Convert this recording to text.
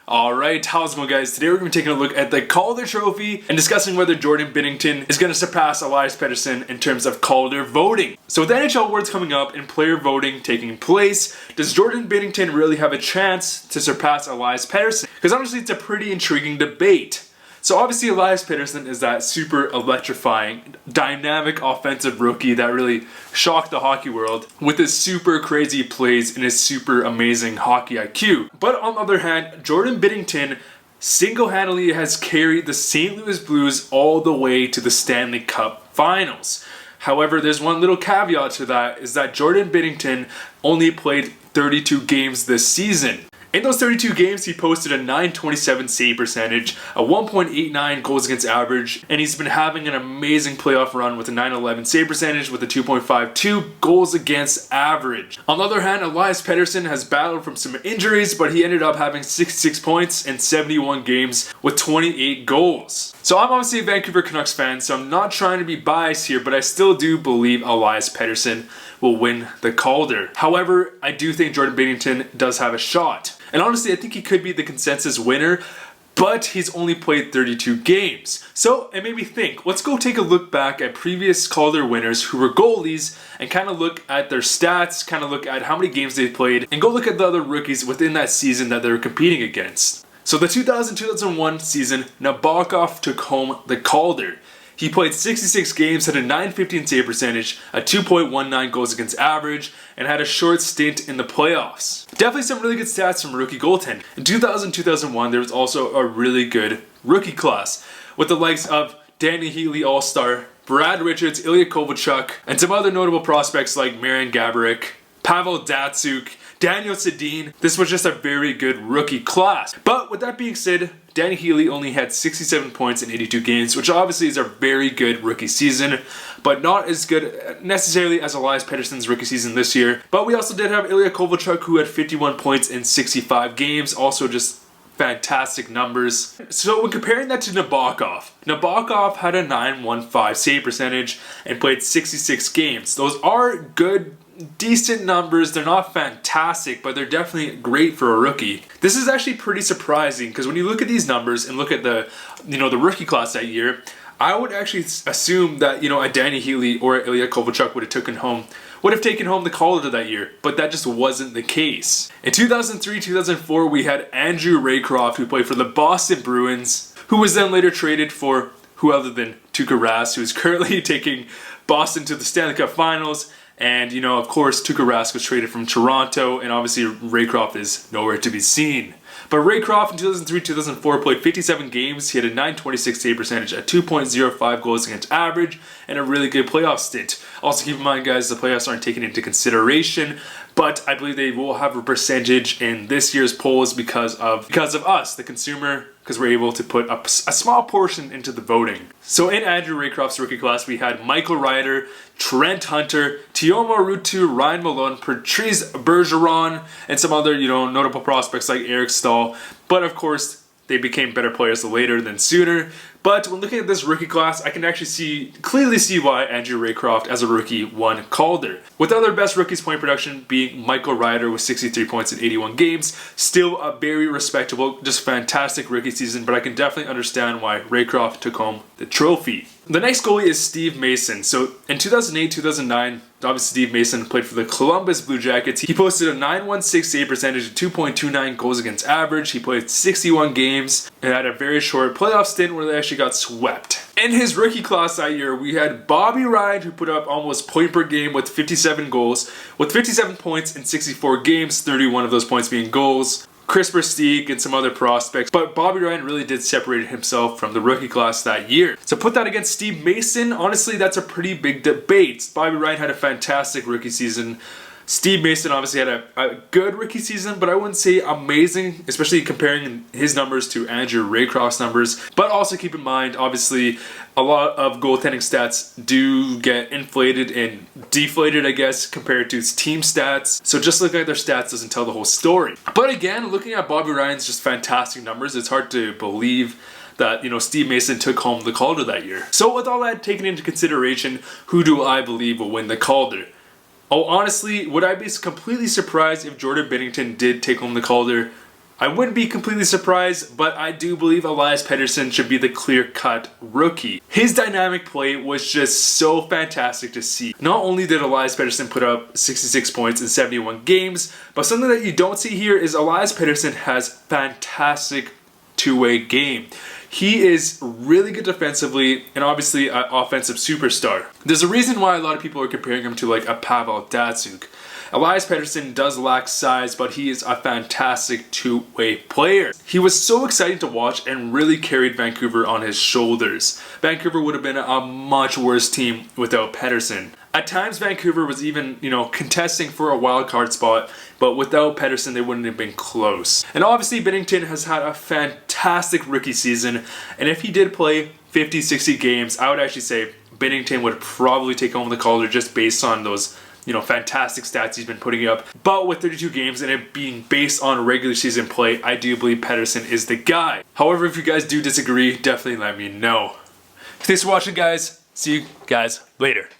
Alright, how's it going, guys? Today we're going to be taking a look at the Calder Trophy and discussing whether Jordan Binnington is going to surpass Elias Pettersson in terms of Calder voting. So with the NHL awards coming up and player voting taking place, does Jordan Binnington really have a chance to surpass Elias Pettersson? Because honestly, it's a pretty intriguing debate. So obviously Elias Pettersson is that super electrifying, dynamic offensive rookie that really shocked the hockey world with his super crazy plays and his super amazing hockey IQ. But on the other hand, Jordan Binnington single-handedly has carried the St. Louis Blues all the way to the Stanley Cup Finals. However, there's one little caveat to that, is that Jordan Binnington only played 32 games this season. In those 32 games, he posted a .927 save percentage, a 1.89 goals against average, and he's been having an amazing playoff run with a .911 save percentage with a 2.52 goals against average. On the other hand, Elias Pettersson has battled from some injuries, but he ended up having 66 points in 71 games with 28 goals. So I'm obviously a Vancouver Canucks fan, so I'm not trying to be biased here, but I still do believe Elias Pettersson will win the Calder. However, I do think Jordan Binnington does have a shot. And honestly, I think he could be the consensus winner, but he's only played 32 games. So it made me think, let's go take a look back at previous Calder winners who were goalies and kind of look at their stats, kind of look at how many games they played, and go look at the other rookies within that season that they were competing against. So the 2000-2001 season, Nabokov took home the Calder. He played 66 games, had a .915 save percentage, a 2.19 goals against average, and had a short stint in the playoffs. Definitely some really good stats from rookie goaltending. In 2000-2001, there was also a really good rookie class, with the likes of Danny Heatley All-Star, Brad Richards, Ilya Kovalchuk, and some other notable prospects like Marian Gaborik, Pavel Datsyuk, Daniel Sedin. This was just a very good rookie class. But with that being said, Danny Heatley only had 67 points in 82 games, which obviously is a very good rookie season, but not as good necessarily as Elias Pettersson's rookie season this year. But we also did have Ilya Kovalchuk, who had 51 points in 65 games, also just fantastic numbers. So when comparing that to Nabokov had a .915 save percentage and played 66 games. Those are good, decent numbers. They're not fantastic, but they're definitely great for a rookie. This is actually pretty surprising because when you look at these numbers and look at the rookie class that year, I would actually assume that a Danny Heatley or Ilya Kovalchuk would have taken home the Calder that year, but that just wasn't the case. In 2003-2004, we had Andrew Raycroft, who played for the Boston Bruins, who was then later traded for who other than Tuukka Rask, who is currently taking Boston to the Stanley Cup Finals. And, of course, Tuukka Rask was traded from Toronto, and obviously Raycroft is nowhere to be seen. But Raycroft in 2003-2004 played 57 games. He had a .926 save percentage, a 2.05 goals against average, and a really good playoff stint. Also keep in mind, guys, the playoffs aren't taken into consideration, but I believe they will have a percentage in this year's polls because of us, the consumer, because we're able to put a small portion into the voting. So in Andrew Raycroft's rookie class, we had Michael Ryder, Trent Hunter, Tiomo Ruutu, Ryan Malone, Patrice Bergeron, and some other, notable prospects like Eric Stahl. But of course, they became better players later than sooner. But when looking at this rookie class, I can actually clearly see why Andrew Raycroft as a rookie won Calder. With the other best rookies point production being Michael Ryder with 63 points in 81 games. Still a very respectable, just fantastic rookie season, but I can definitely understand why Raycroft took home the trophy. The next goalie is Steve Mason. So in 2008-2009, obviously Steve Mason played for the Columbus Blue Jackets. He posted a .916 save percentage and 2.29 goals against average. He played 61 games and had a very short playoff stint where they actually got swept. In his rookie class that year, we had Bobby Ryan, who put up almost point per game with 57 goals, with 57 points in 64 games, 31 of those points being goals. Chris Versteeg and some other prospects, but Bobby Ryan really did separate himself from the rookie class that year. So put that against Steve Mason, honestly that's a pretty big debate. Bobby Ryan had a fantastic rookie season. Steve Mason obviously had a good rookie season, but I wouldn't say amazing, especially comparing his numbers to Andrew Raycroft's numbers. But also keep in mind, obviously, a lot of goaltending stats do get inflated and deflated, I guess, compared to his team stats. So just looking at their stats doesn't tell the whole story. But again, looking at Bobby Ryan's just fantastic numbers, it's hard to believe that, Steve Mason took home the Calder that year. So with all that taken into consideration, who do I believe will win the Calder? Oh, honestly, would I be completely surprised if Jordan Binnington did take home the Calder? I wouldn't be completely surprised, but I do believe Elias Pettersson should be the clear-cut rookie. His dynamic play was just so fantastic to see. Not only did Elias Pettersson put up 66 points in 71 games, but something that you don't see here is Elias Pettersson has fantastic two-way game. He is really good defensively and obviously an offensive superstar. There's a reason why a lot of people are comparing him to like a Pavel Datsyuk. Elias Pettersson does lack size, but he is a fantastic two-way player. He was so exciting to watch and really carried Vancouver on his shoulders. Vancouver would have been a much worse team without Pettersson. At times, Vancouver was even, contesting for a wild card spot, but without Pettersson, they wouldn't have been close. And obviously, Binnington has had a fantastic rookie season, and if he did play 50, 60 games, I would actually say Binnington would probably take home the Calder just based on those fantastic stats he's been putting up. But with 32 games and it being based on regular season play, I do believe Pettersson is the guy. However, if you guys do disagree, definitely let me know. Thanks for watching, guys. See you guys later.